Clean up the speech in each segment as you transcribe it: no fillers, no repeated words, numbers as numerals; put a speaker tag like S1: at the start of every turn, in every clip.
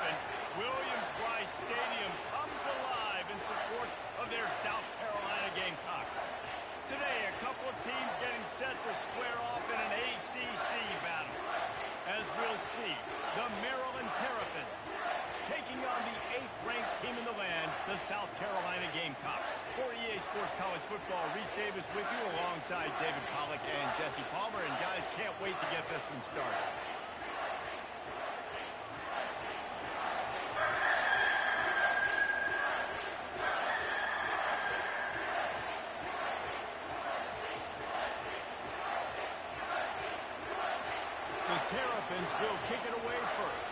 S1: happen. Williams-Brice Stadium comes alive in support of their South Carolina Gamecocks. Today, a couple of teams getting set to square off in an ACC battle. As we'll see, the Maryland Terrapins taking on the 8th-ranked team in the land, the South Carolina Gamecocks. For EA Sports College Football, Reese Davis with you alongside David Pollack and Jesse Palmer. And guys, can't wait to get this one started. The Terrapins will kick it away first.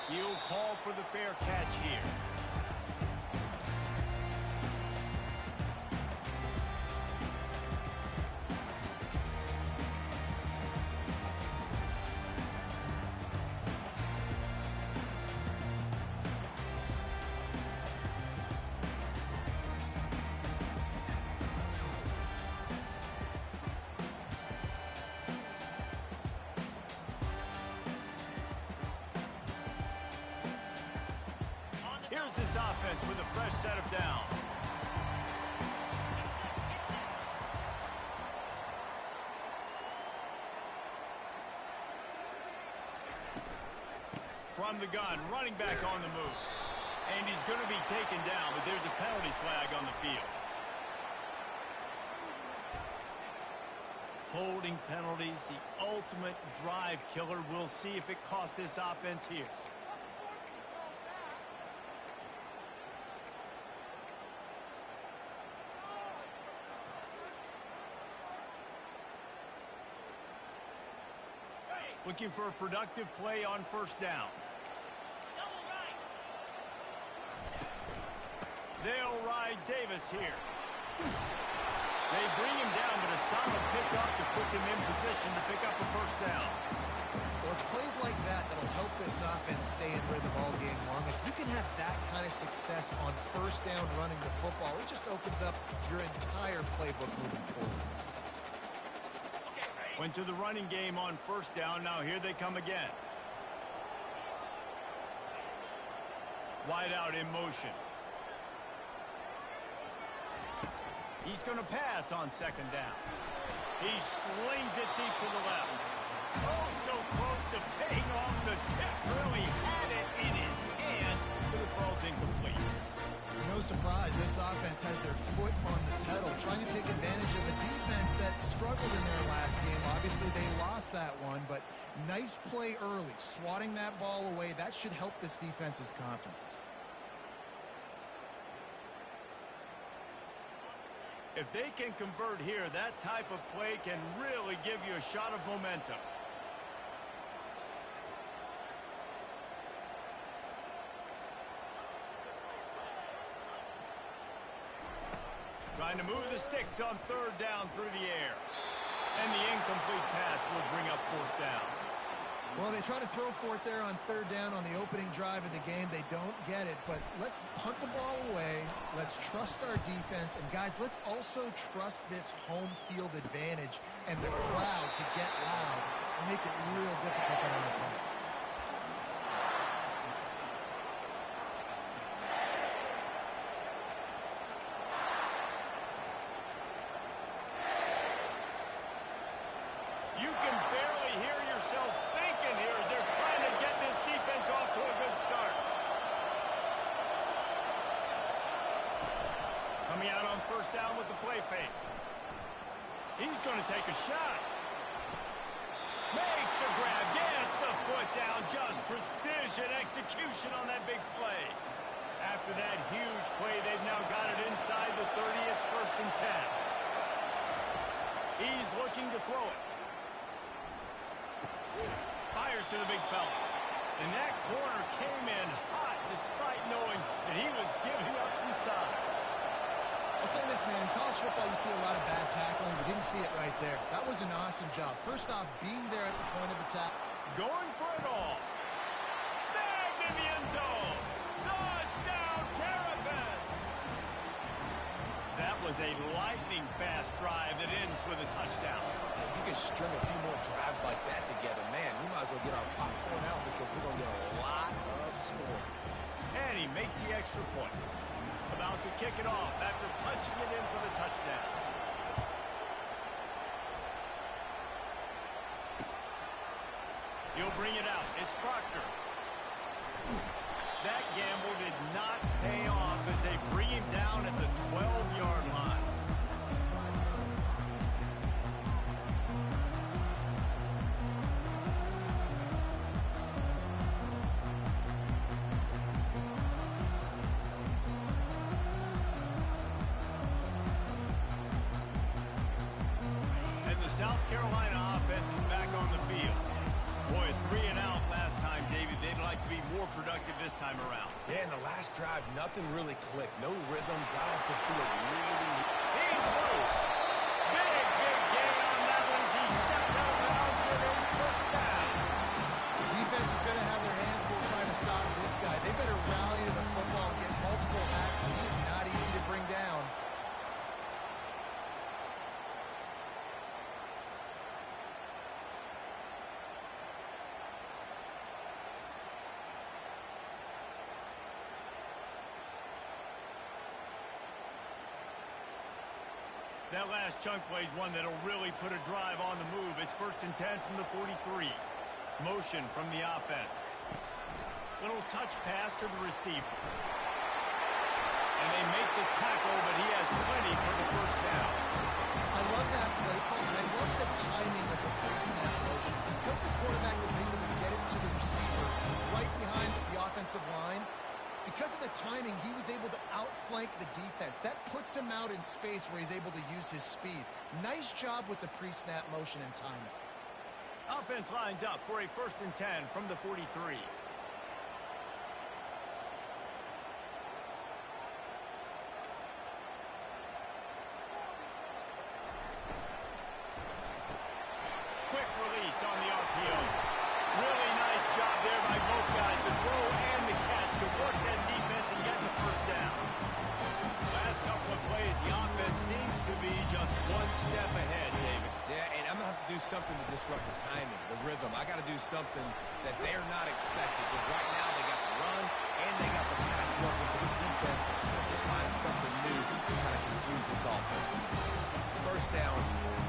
S1: He'll call for the fair catch here. Here's this offense with a fresh set of downs. From the gun, running back on the move. And he's going to be taken down, but there's a penalty flag on the field. Holding penalties, the ultimate drive killer. We'll see if it costs this offense here. Looking for a productive play on first down. They'll ride Davis here. They bring him down, but a solid pickup to put them in position to pick up a first down.
S2: Well, it's plays like that that'll help this offense stay in rhythm all game long. If you can have that kind of success on first down running the football, it just opens up your entire playbook moving forward.
S1: Went to the running game on first down. Now here they come again. Wide out in motion. He's going to pass on second down. He slings it deep to the left. Oh, so close to paying off the tip. Really had it in his hands, but it falls incomplete.
S2: No surprise, this offense has their foot on the pedal, trying to take advantage of a defense that struggled in their last game. Obviously, they lost that one, but nice play early, swatting that ball away. That should help this defense's confidence.
S1: If they can convert here, that type of play can really give you a shot of momentum. Trying to move the sticks on third down through the air. And the incomplete pass will bring up fourth down.
S2: Well, they try to throw for it there on third down on the opening drive of the game. They don't get it, but let's punt the ball away. Let's trust our defense. And, guys, let's also trust this home field advantage and the crowd to get loud and make it real difficult on our opponent.
S1: You can barely hear yourself thinking here as they're trying to get this defense off to a good start. Coming out on first down with the play fake. He's going to take a shot. Makes the grab, gets the foot down, just precision execution on that big play. After that huge play, they've now got it inside the 30. It's first and 10. He's looking to throw it. Fires to the big fella. And that corner came in hot despite knowing that he was giving up some size.
S2: I'll say this, man. In college football, you see a lot of bad tackling. You didn't see it right there. That was an awesome job. First off, being there at the point of attack.
S1: Going for it all. Snagged in the end zone. Touchdown, Terrapins. That was a lightning-fast drive that ends with a touchdown.
S3: You can string a few more drives like that together, man, we might as well get our popcorn out because we're going to get a lot of scoring.
S1: And he makes the extra point. About to kick it off after punching it in for the touchdown. He'll bring it out. It's Proctor. That gamble did not pay off as they bring him down at the 12-yard line. And the South Carolina offense is back on the field. Boy, 3 and out last time, David. They'd like to be more productive this time around.
S3: Yeah, in the last drive, nothing really clicked. No rhythm, got off the field really.
S1: He's loose. Big gain on that one as he steps out of bounds with a first down.
S2: The defense is going to have their hands full trying to stop this guy. They better rally to the football and get multiple hats because he's not easy to bring down.
S1: That last chunk play is one that'll really put a drive on the move. It's 1st and 10 from the 43. Motion from the offense. Little touch pass to the receiver. And they make the tackle, but he has plenty for the first down.
S2: I love that play call, and I love the timing of the pre-snap motion. Because the quarterback was able to get it to the receiver right behind the offensive line, because of the timing, he was able to outflank the defense. That puts him out in space where he's able to use his speed. Nice job with the pre-snap motion and timing.
S1: Offense lines up for a 1st and 10 from the 43. Quick release on the RPO. Really nice job there by both guys to throw and the catch to work that defense and get the first down. Last couple of plays, the offense seems to be just one step ahead, David.
S3: Yeah, and I'm going to have to do something to disrupt the timing, the rhythm. I got to do something that they're not expecting because right now they got the run and they got the pass working. So this defense has to find something new to kind of confuse this offense. First down,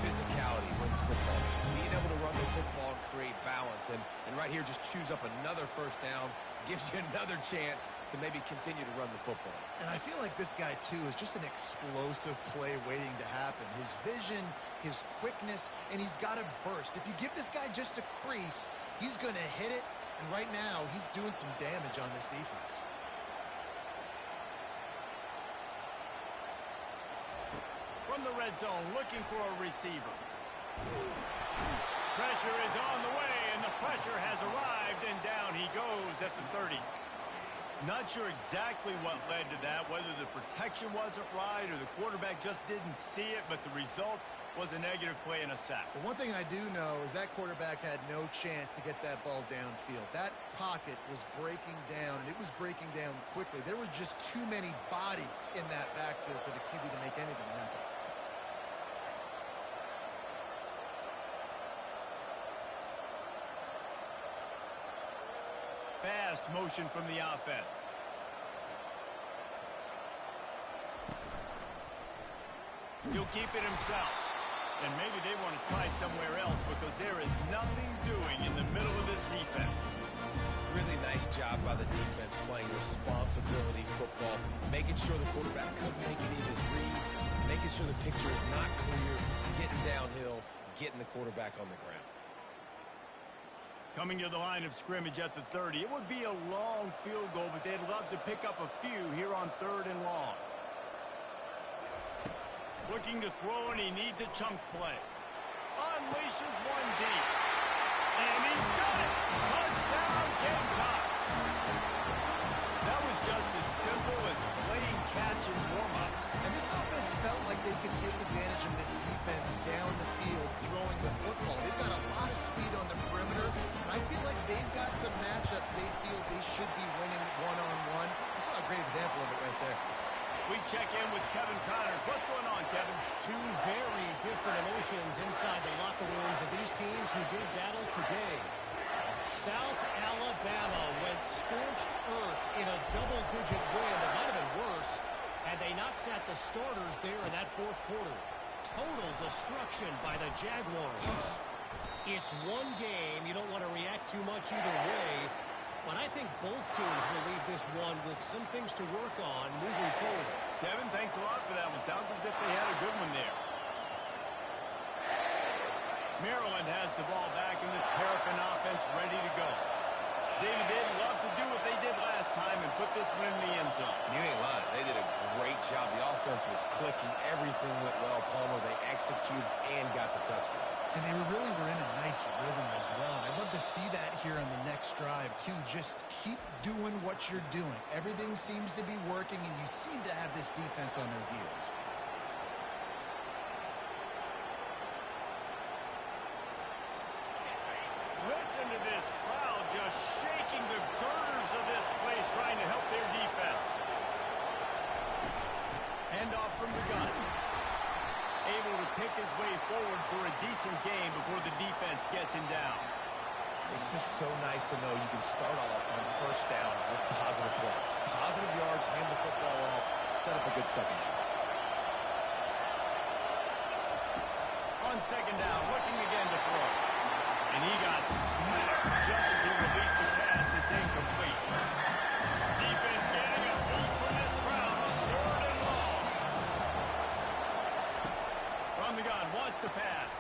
S3: physicality wins football games. Being able to run the football and create balance. And right here, just choose up another first down, gives you another chance to maybe continue to run the football.
S2: And I feel like this guy, too, is just an explosive play waiting to happen. His vision, his quickness, and he's got a burst. If you give this guy just a crease, he's going to hit it. And right now, he's doing some damage on this defense.
S1: From the red zone, looking for a receiver. Pressure is on the way, and the pressure has arrived, and down he goes at the 30. Not sure exactly what led to that, whether the protection wasn't right or the quarterback just didn't see it, but the result was a negative play and a sack.
S2: But one thing I do know is that quarterback had no chance to get that ball downfield. That pocket was breaking down, and it was breaking down quickly. There were just too many bodies in that backfield for the QB to make anything happen.
S1: Fast motion from the offense. He'll keep it himself. And maybe they want to try somewhere else because there is nothing doing in the middle of this defense.
S3: Really nice job by the defense playing responsibility football, making sure the quarterback couldn't make any of his reads, making sure the picture is not clear, getting downhill, getting the quarterback on the ground.
S1: Coming to the line of scrimmage at the 30. It would be a long field goal, but they'd love to pick up a few here on 3rd and long. Looking to throw, and he needs a chunk play. Unleashes one deep. And he's got it! Touchdown, Gamecocks! That was just as simple as playing catch in warm-ups.
S2: And this offense felt like they could take advantage of this defense down the field, throwing the football. They've got a lot of speed on the perimeter, and I feel like they've got some matchups they feel they should be winning one-on-one. You saw a great example of it right there.
S1: We check in with Kevin Connors. What's going on, Kevin?
S4: Two very different emotions inside the locker rooms of who did battle today. South Alabama went scorched earth in a double-digit win. It might have been worse had they not sat the starters there in that fourth quarter. Total destruction by the Jaguars. It's one game. You don't want to react too much either way. But I think both teams will leave this one with some things to work on moving forward.
S1: Kevin, thanks a lot for that one. Sounds as if they had a good one there. Maryland has the ball back in the Terrapin offense ready to go. David, they'd love to do what they did last time and put this one in the end zone.
S3: You ain't lying. They did a great job. The offense was clicking. Everything went well, Palmer. They executed and got the touchdown.
S2: And they really were in a nice rhythm as well. I'd love to see that here on the next drive, too. Just keep doing what you're doing. Everything seems to be working, and you seem to have this defense on their heels.
S1: Listen to this crowd just shaking the girders of this place, trying to help their defense. Handoff from the gun. Able to pick his way forward for a decent game before the defense gets him down.
S3: It's just so nice to know you can start off on first down with positive plays. Positive yards, hand the football off, set up a good second down.
S1: On second down, looking again to throw. And he got smacked just as he released the pass. It's incomplete. Defense getting a boost from this crowd on 3rd and long. From the gun, wants to pass.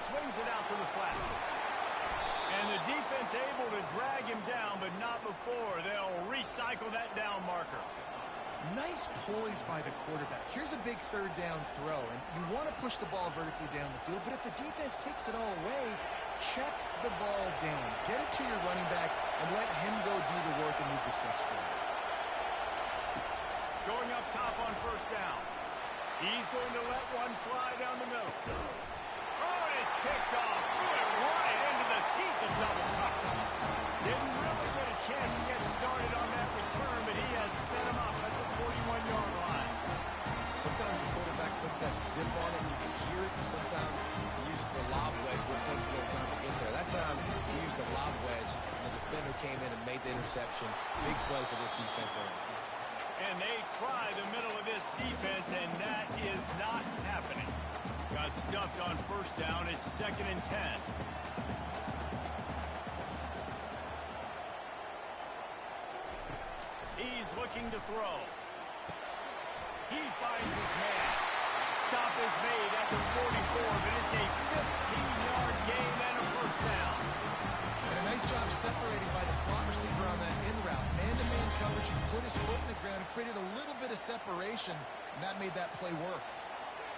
S1: Swings it out to the flat. And the defense able to drag him down, but not before. They'll recycle that down marker.
S2: Nice poise by the quarterback. Here's a big 3rd down throw, and you want to push the ball vertically down the field, but if the defense takes it all away, check the ball down. Get it to your running back and let him go do the work and move the sticks forward.
S1: Going up top on first down. He's going to let one fly down the middle. Oh, and it's picked off. Threw it right into the teeth of double coverage. Didn't really get a chance to get started on that return, but he has set him up at the 41-yard line.
S3: Sometimes the quarterback puts that zip on it, and you can hear it. Sometimes he uses the lob wedge, where it takes a little time to get there. That time, he used the lob wedge, and the defender came in and made the interception. Big play for this defense early.
S1: And they try the middle of this defense, and that is not happening. Got stuffed on first down. It's 2nd and 10. He's looking to throw. He finds his man. Stop is made at the 44, but it's a 15-yard gain and a first down.
S2: And a nice job separating by the slot receiver on that in route. Man-to-man coverage, he put his foot in the ground and created a little bit of separation, and that made that play work.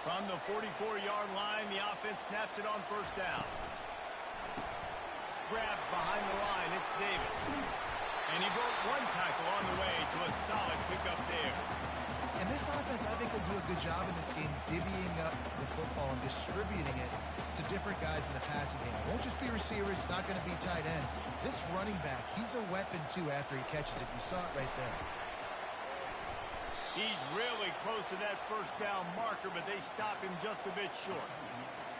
S1: From the 44-yard line, the offense snaps it on first down. Grabbed behind the line, it's Davis. And he broke one tackle on the way to a solid pickup there.
S2: And this offense, I think, will do a good job in this game divvying up the football and distributing it to different guys in the passing game. It won't just be receivers. It's not going to be tight ends. This running back, he's a weapon, too, after he catches it. You saw it right there.
S1: He's really close to that first down marker, but they stop him just a bit short.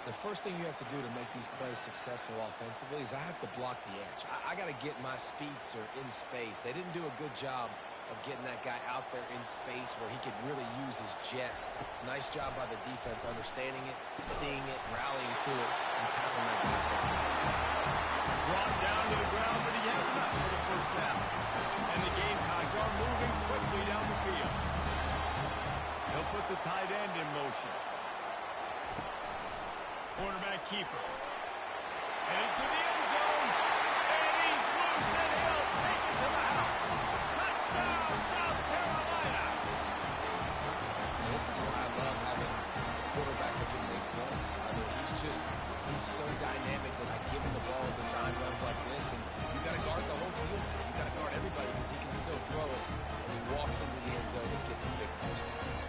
S3: The first thing you have to do to make these plays successful offensively is I have to block the edge. I got to get my speedster in space. They didn't do a good job of getting that guy out there in space where he could really use his jets. Nice job by the defense understanding it, seeing it, rallying to it, and tackling that guy for a loss.
S1: Brought down to the ground, but he has enough for the first down. And the Gamecocks are moving quickly down the field. They'll put the tight end in motion. Quarterback keeper. And into the end zone. And he's loose, and he'll take it to the house. Touchdown, South Carolina.
S3: And this is why I love having a quarterback that can make plays. I mean, he's so dynamic that I give him the ball and design runs like this, and you've got to guard the whole field. You've got to guard everybody because he can still throw it, and he walks into the end zone and gets the big touchdown.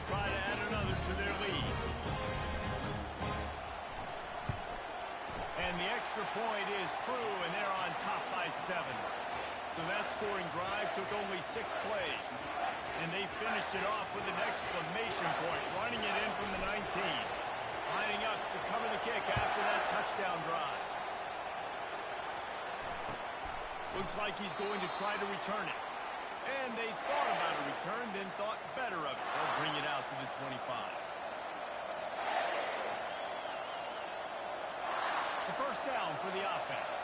S1: Try to add another to their lead. And the extra point is true, and they're on top by 7. So that's low-scoring drive took only 6 plays. And they finished it off with an exclamation point, running it in from the 19. Lining up to cover the kick after that touchdown drive. Looks like he's going to try to return it. And they thought about a return, then thought better of it. They'll bring it out to the 25. The first down for the offense.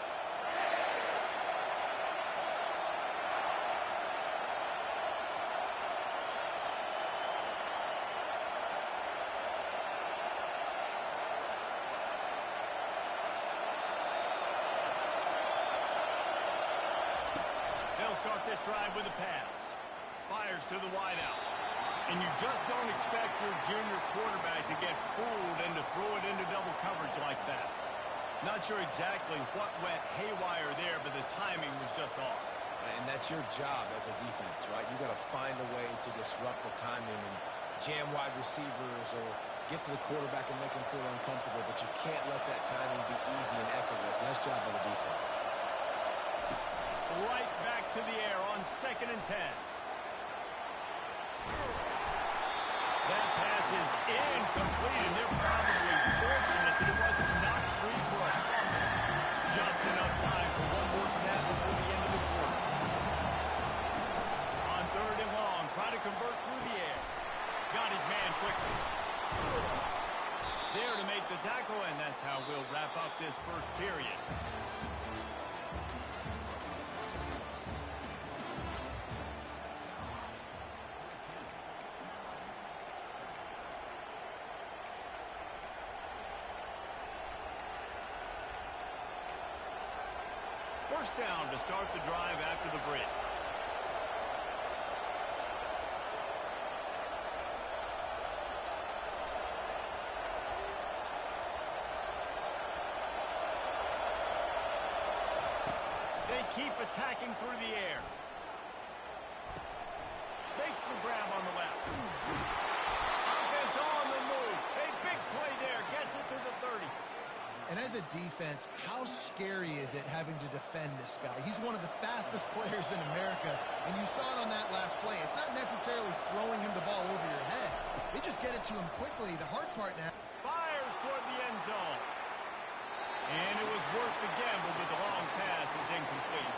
S1: They'll start this drive with a pass. Fires to the wideout. And you just don't expect your junior quarterback to get fooled and to throw it into double coverage like that. Not sure exactly what went haywire there, but the timing was just off.
S3: And that's your job as a defense, right? You got to find a way to disrupt the timing and jam wide receivers or get to the quarterback and make him feel uncomfortable, but you can't let that timing be easy and effortless. Nice job by the defense.
S1: Right back to the air on 2nd and 10. That pass is incomplete, and they're probably fortunate that it wasn't knocked free for a fumble. Just enough time for one more snap before the end of the quarter. On 3rd and long, try to convert through the air. Got his man quickly. There to make the tackle, and that's how we'll wrap up this first period. First down to start the drive after the break. They keep attacking through the air. Makes the grab on the left. Offense on the move. A big play there. Gets it to the 30.
S2: And as a defense, how scary is it having to defend this guy? He's one of the fastest players in America, and you saw it on that last play. It's not necessarily throwing him the ball over your head. They just get it to him quickly. The hard part now.
S1: Fires toward the end zone. And it was worth the gamble, but the long pass is incomplete.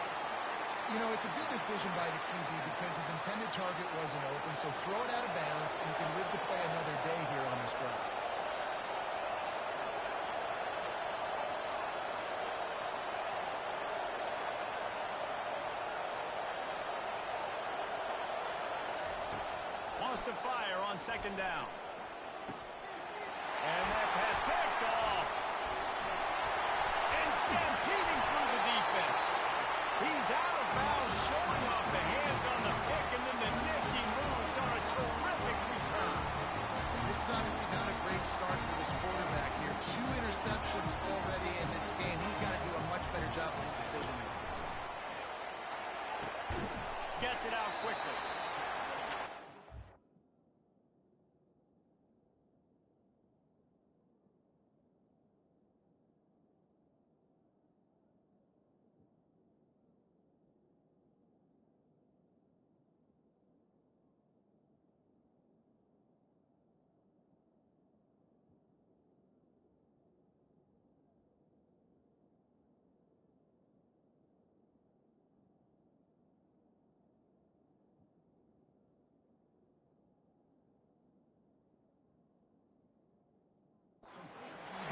S2: You know, it's a good decision by the QB because his intended target wasn't open, so throw it out of bounds, and you can live to play another day here on this drive.
S1: To fire on 2nd down. And that pass picked off. And stampeding through the defense. He's out of bounds, showing off the hands on the pick, and then the nifty moves on a terrific return.
S2: This is obviously not a great start for this quarterback here. 2 interceptions already in this game. He's got to do a much better job with his decision making.
S1: Gets it out quickly.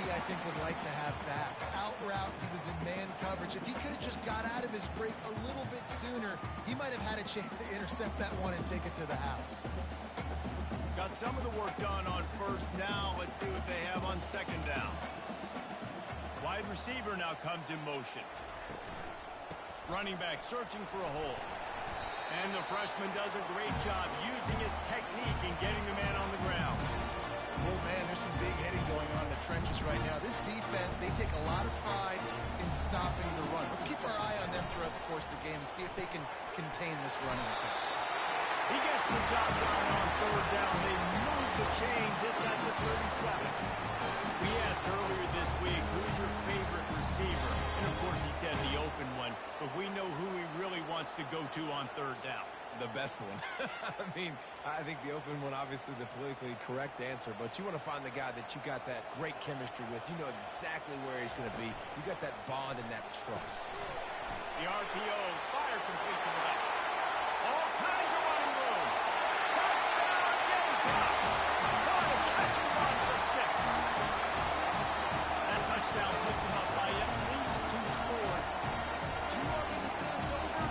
S2: I think would like to have back. Out route, he was in man coverage. If he could have just got out of his break a little bit sooner, he might have had a chance to intercept that one and take it to the house.
S1: Got some of the work done on 1st down. Let's see what they have on 2nd down. Wide receiver now comes in motion. Running back searching for a hole. And the freshman does a great job using his technique and getting the man on the ground.
S2: Oh, man, there's some big hitting going on in the trenches right now. This defense, they take a lot of pride in stopping the run. Let's keep our eye on them throughout the course of the game and see if they can contain this running attack.
S1: He gets the job done on third down. They move the chains. It's at the 37. We asked earlier this week, who's your favorite receiver? And, of course, he said the open one. But we know who he really wants to go to on third down.
S3: The best one. I mean, I think the open one, obviously the politically correct answer, but you want to find the guy that you got that great chemistry with. You know exactly where he's going to be. You got that bond and that trust.
S1: The RPO, fire complete to the left. All kinds of running room. Touchdown, Gamecocks. What a catch and run for 6. That touchdown puts them up by at least 2 scores. Do you want me to say it's over?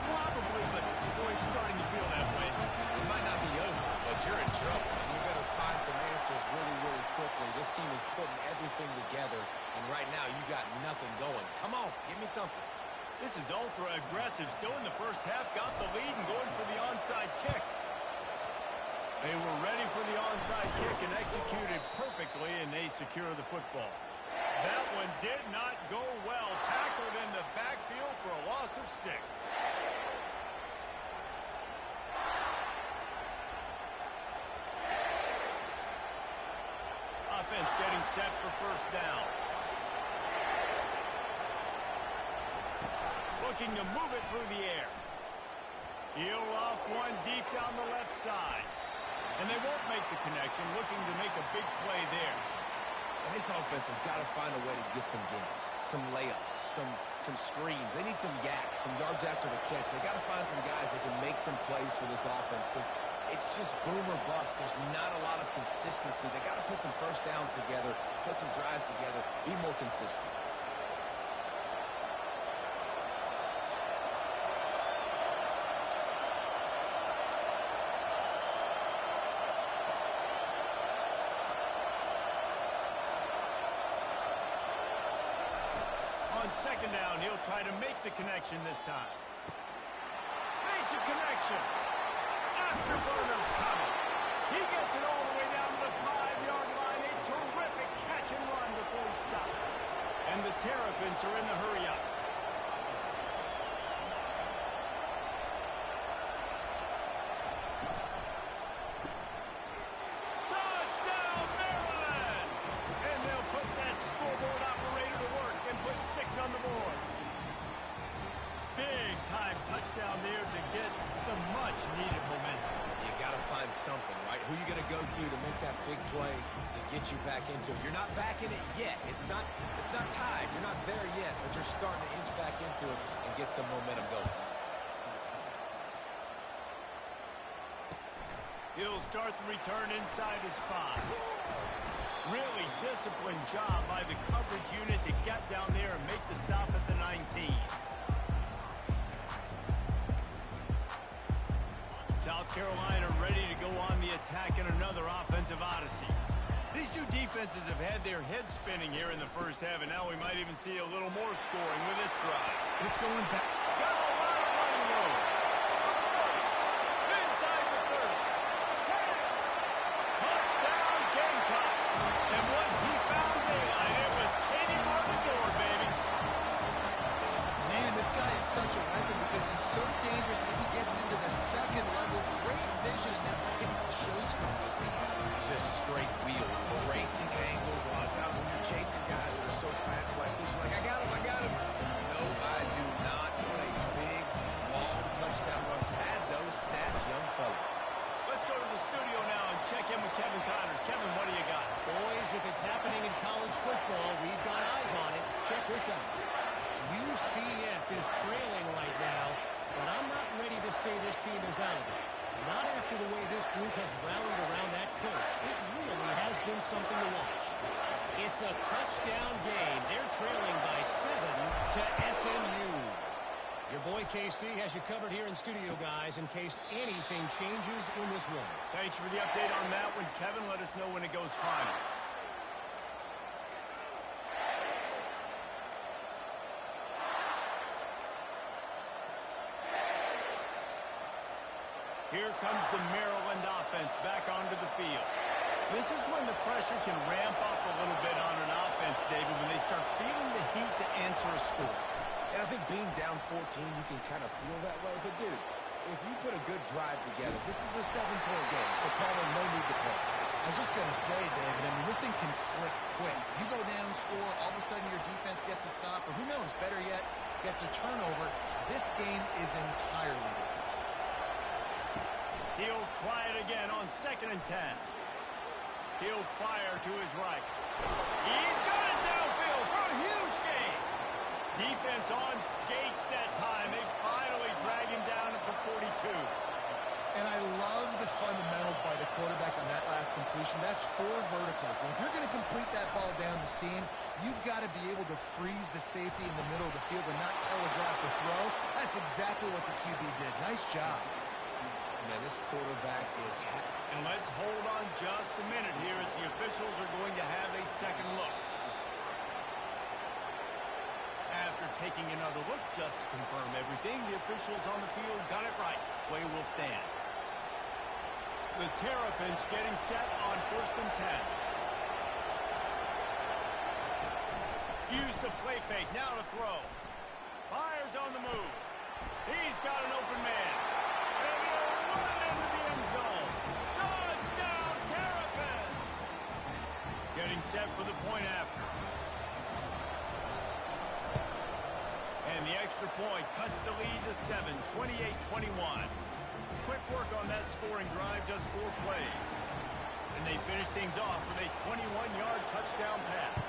S1: Probably, but boy, it's starting to feel that way.
S3: It might not be over, but you're in trouble. And you better find some answers really, really quickly. This team is putting everything together, and right now you got nothing going. Come on, give me something.
S1: This is ultra-aggressive. Still in the first half, got the lead and going for the onside kick. They were ready for the onside kick and executed perfectly, and they secure the football. That one did not go well. Tackled in the backfield for a loss of 6. Offense getting set for first down. Looking to move it through the air. He'll off one deep down the left side. And they won't make the connection, looking to make a big play there.
S3: And this offense has got to find a way to get some gimmies, some layups, some screens. They need some gaps, some yards after the catch. They got to find some guys that can make some plays for this offense because it's just boom or bust. There's not a lot of consistency. They got to put some first downs together, put some drives together, be more consistent.
S1: On second down, he'll try to make the connection this time. Makes a connection. Afterburner's coming. He gets it all the way down to the 5-yard line. A terrific catch and run before he stopped. And the Terrapins are in the hurry-up. Touchdown, Maryland! And they'll put that scoreboard operator to work and put 6 on the board. Big time touchdown there to get some much needed momentum.
S3: You got to find something, right? Who you going to go to make that big play to get you back into it? You're not back in it yet. It's not tied. You're not there yet, but you're starting to inch back into it and get some momentum going.
S1: He'll start the return inside his 5. Really disciplined job by the coverage unit to get down there and make the stop at the 19. South Carolina ready to go on the attack in another offensive odyssey. These two defenses have had their heads spinning here in the first half, and now we might even see a little more scoring with this drive.
S2: It's going back.
S1: Got a lot of running room. Inside the 30. 10. Touchdown, Gamecocks. And once he found daylight, it was Katie on the door, baby.
S2: Man, this guy is such a weapon because he's so dangerous if he gets into the second level. Great vision, and then it shows you his speed.
S3: Just straight wheels, racing angles. A lot of times when you're chasing guys that are so fast like this, you're like, I got him. No, I do not. What a big, long touchdown run. Pad those stats, young fella.
S1: Let's go to the studio now and check in with Kevin Connors. Kevin, what do you got?
S4: Boys, if it's happening in college football, we've got eyes on it. Check this out. UCF is trailing right now, but I'm not ready to say this team is out of it. Not after the way this group has rallied around that coach. It really has been something to watch. It's a touchdown game. They're trailing by 7 to SMU. Your boy KC has you covered here in studio, guys, in case anything changes in this one.
S1: Thanks for the update on that one, Kevin. Let us know when it goes final. Here comes the Maryland offense back onto the field. This is when the pressure can ramp up a little bit on an offense, David, when they start feeling the heat to answer a score.
S3: And I think being down 14, you can kind of feel that way. But, dude, if you put a good drive together, this is a 7-point game, so probably no need to play.
S2: I was just going to say, David, I mean, this thing can flick quick. You go down, score, all of a sudden your defense gets a stop, or who knows, better yet, gets a turnover. This game is entirely different.
S1: He'll try it again on 2nd and 10. He'll fire to his right. He's got it downfield for a huge gain. Defense on skates that time. They finally drag him down at the 42.
S2: And I love the fundamentals by the quarterback on that last completion. That's 4 verticals. And if you're going to complete that ball down the seam, you've got to be able to freeze the safety in the middle of the field and not telegraph the throw. That's exactly what the QB did. Nice job.
S3: Man, this quarterback is...
S1: And let's hold on just a minute here as the officials are going to have a second look. After taking another look just to confirm everything, the officials on the field got it right. Play will stand. The Terrapins getting set on 1st and 10. Use the play fake, now to throw. Fires on the move. He's got an open man. And he'll run it into the end zone. Touchdown, Terrapins! Getting set for the point after. And the extra point cuts the lead to 7, 28-21. Quick work on that scoring drive, just 4 plays. And they finish things off with a 21-yard touchdown pass.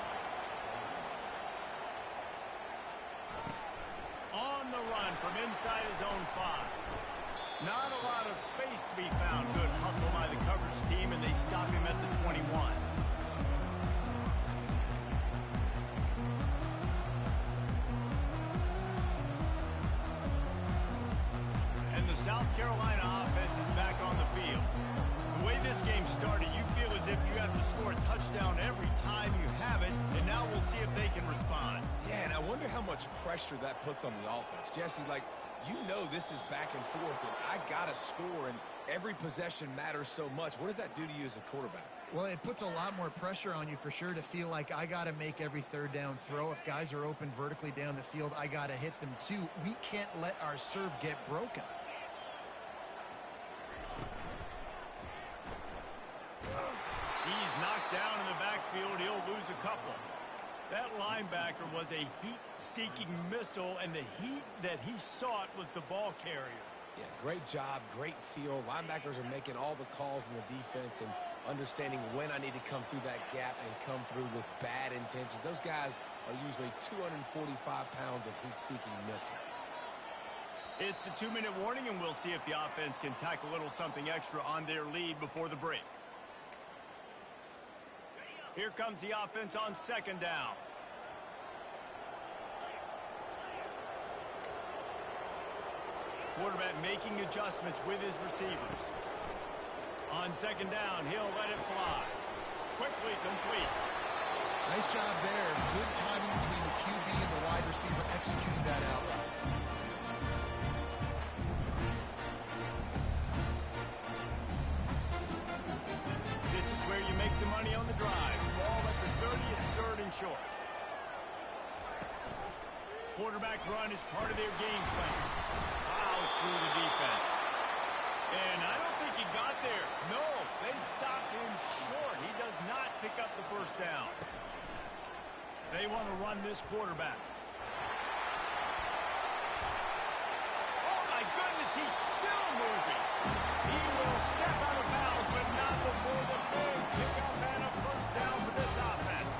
S1: On the run from inside his own 5. Not a lot of space to be found. Good hustle by the coverage team, and they stop him at the 21. South Carolina offense is back on the field. The way this game started, you feel as if you have to score a touchdown every time you have it, and now we'll see if they can respond.
S3: Yeah, and I wonder how much pressure that puts on the offense. Jesse, like, you know this is back and forth, and I got to score, and every possession matters so much. What does that do to you as a quarterback?
S2: Well, it puts a lot more pressure on you for sure to feel like I got to make every 3rd down throw. If guys are open vertically down the field, I got to hit them too. We can't let our serve get broken.
S1: He's knocked down in the backfield. He'll lose a couple. That linebacker was a heat-seeking missile, and the heat that he sought was the ball carrier.
S3: Yeah, great job, great feel. Linebackers are making all the calls in the defense and understanding when I need to come through that gap and come through with bad intentions. Those guys are usually 245 pounds of heat-seeking missile.
S1: It's the 2-minute warning, and we'll see if the offense can tack a little something extra on their lead before the break. Here comes the offense on 2nd down. Quarterback making adjustments with his receivers. On 2nd down, he'll let it fly. Quickly complete.
S2: Nice job there. Good timing between the QB and the wide receiver executing that out route.
S1: This is where you make the money on the drive. Ball at the 30, it's 3rd and short. Quarterback run is part of their game plan. Fouls through the defense. And I don't think he got there. No, they stopped him short. He does not pick up the 1st down. They want to run this quarterback. Oh, my goodness, he's still moving. He will step out of bounds, but not before the big pickup and a 1st down for this offense.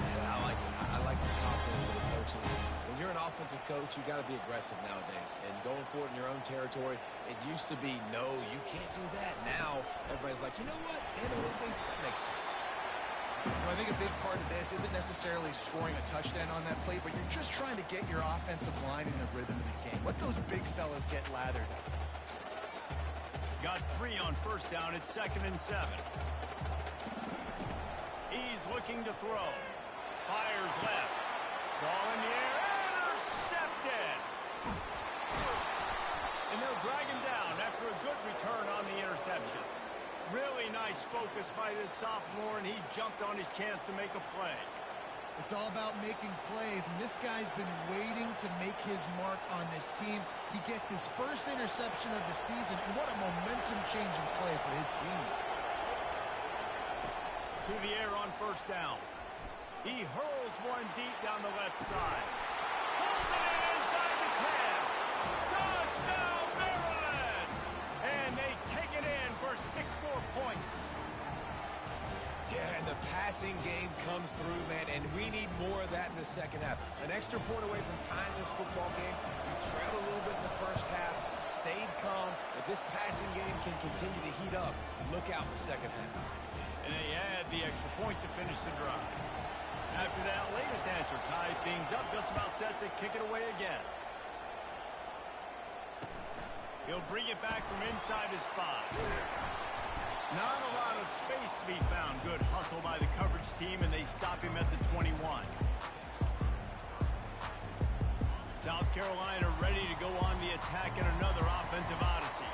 S3: Yeah, I like it. I like the confidence of the coaches. When you're an offensive coach, you got to be aggressive nowadays. And going for it in your own territory, it used to be, no, you can't do that. Now, everybody's like, you know what? Analytically, that makes sense.
S2: I think a big part of this isn't necessarily scoring a touchdown on that play, but you're just trying to get your offensive line in the rhythm of the game. Let those big fellas get lathered.
S1: Got 3 on 1st down. It's 2nd and 7. He's looking to throw. Fires left. Ball in the air. Intercepted. And they'll drag him down after a good return on the interception. Really nice focus by this sophomore, and he jumped on his chance to make a play.
S2: It's all about making plays, and this guy's been waiting to make his mark on this team. He gets his first interception of the season, and what a momentum-changing play for his team.
S1: To the air on first down. He hurls one deep down the left side. Pulls it in inside the 10. Touchdown, Maryland! And they take it in for 6 more points.
S3: Yeah, and the passing game comes through, man, and we need more of that in the second half. An extra point away from tying this football game. We trailed a little bit in the first half, stayed calm. If this passing game can continue to heat up, look out in the second half.
S1: And they add the extra point to finish the drive. After that latest answer tied things up, just about set to kick it away again. He'll bring it back from inside his 5. Not a lot of space to be found. Good hustle by the coverage team, and they stop him at the 21. South Carolina ready to go on the attack in another offensive odyssey.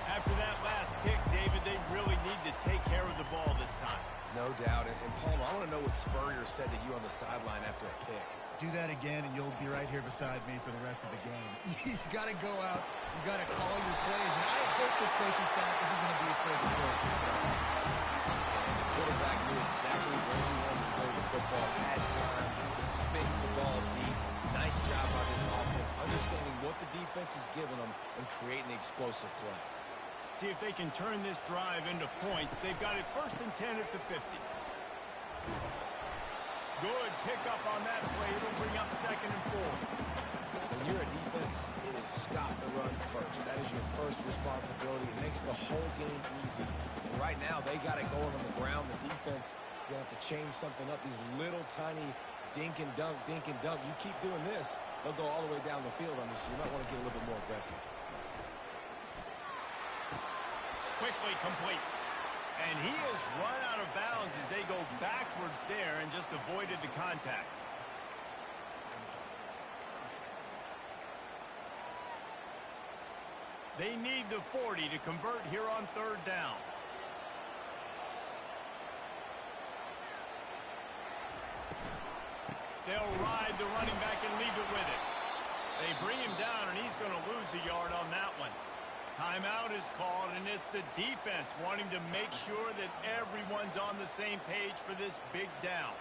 S1: After that last pick, David, they really need to take care of the ball this time.
S3: No doubt. And Palmer, I want to know what Spurrier said to you on the sideline after a pick.
S2: Do that again, and you'll be right here beside me for the rest of the game. You got to go out. You got to call your plays. And I hope this coaching staff isn't going to be afraid to throw it this way.
S3: And the quarterback knew exactly where he wanted to go with the football. Had time, spins the ball deep. Nice job by this offense, understanding what the defense is giving them and creating the explosive play.
S1: See if they can turn this drive into points. They've got it 1st and 10 at the 50. Good pickup on that play. It'll bring up 2nd and 4.
S3: When you're a defense, it is stop the run first. That is your first responsibility. It makes the whole game easy. And right now, they got it going on the ground. The defense is going to have to change something up. These little tiny dink and dunk, dink and dunk. You keep doing this, they'll go all the way down the field on you, so you might want to get a little bit more aggressive.
S1: Quickly complete. And he has run out of bounds as they go backwards there and just avoided the contact. They need the 40 to convert here on 3rd down. They'll ride the running back and leave it with it. They bring him down, and he's going to lose a yard on that one. Timeout is called, and it's the defense wanting to make sure that everyone's on the same page for this big down.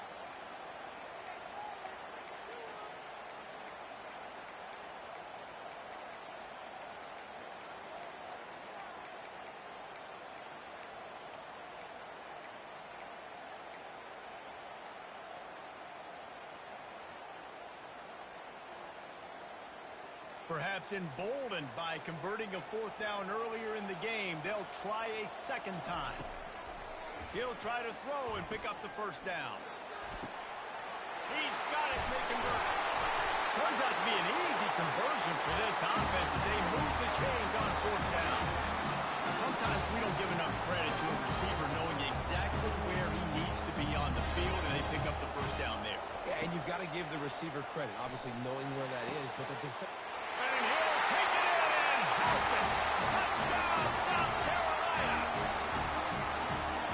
S1: Perhaps emboldened by converting a 4th down earlier in the game, they'll try a 2nd time. He'll try to throw and pick up the 1st down. He's got it, they convert. Turns out to be an easy conversion for this offense as they move the chains on 4th down. Sometimes we don't give enough credit to a receiver knowing exactly where he needs to be on the field, and they pick up the 1st down there.
S3: Yeah, and you've got to give the receiver credit, obviously knowing where that is, but the defense...
S1: And he'll take it in and house it. Touchdown, South Carolina.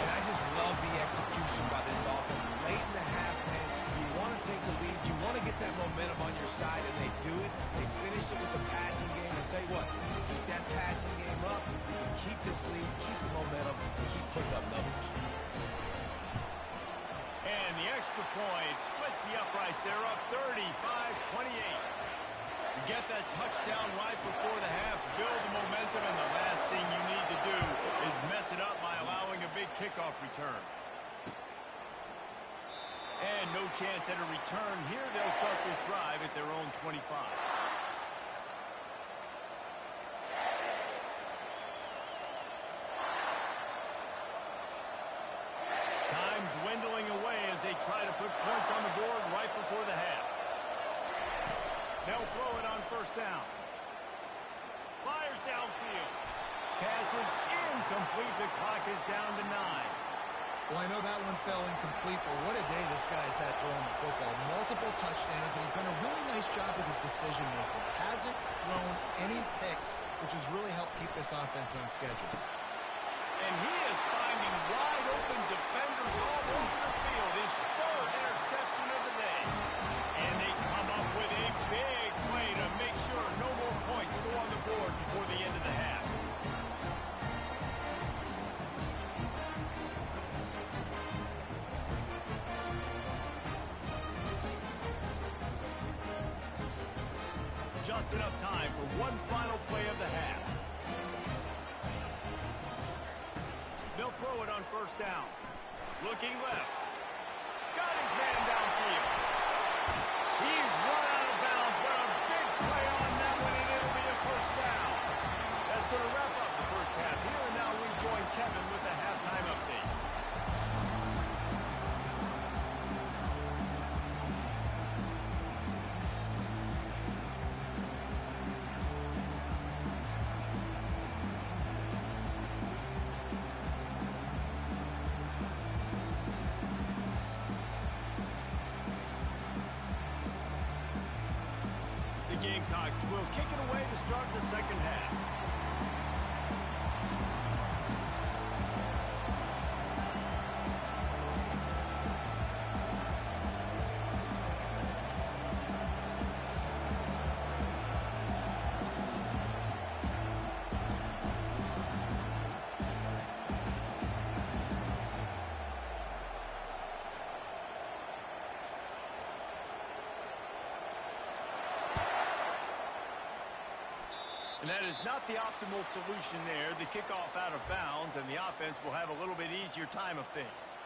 S3: And I just love the execution by this offense. Late in the half, man, you want to take the lead. You want to get that momentum on your side, and they do it. They finish it with the passing game. And tell you what, keep that passing game up. You can keep this lead, keep the momentum, and keep putting up numbers.
S1: And the extra point splits the uprights. They're up 35-28. You get that touchdown right before the half, build the momentum, and the last thing you need to do is mess it up by allowing a big kickoff return. And no chance at a return here. They'll start this drive at their own 25. Time dwindling away as they try to put points on the board right before the half. They'll throw it on 1st down. Fires downfield. Pass is incomplete. The clock is down to 9.
S2: Well, I know that one fell incomplete, but what a day this guy's had throwing the football. Multiple touchdowns, and he's done a really nice job with his decision-making. Hasn't thrown any picks, which has really helped keep this offense on schedule.
S1: And he is finding wide open defenders all over the field. His third interception of the day. And they come up with a big play to make sure no more points go on the board before the end of the half. Just enough time for one final play of the half. They'll throw it on first down. Looking left. Got his man downfield. He's run out of bounds, but a big play on that one, and it'll be a first down. That's going to wrap up the first half here, and now we join Kevin with the halftime update. The Gamecocks will kick it away to start the second half. And that is not the optimal solution there. The kickoff out of bounds, and the offense will have a little bit easier time of things.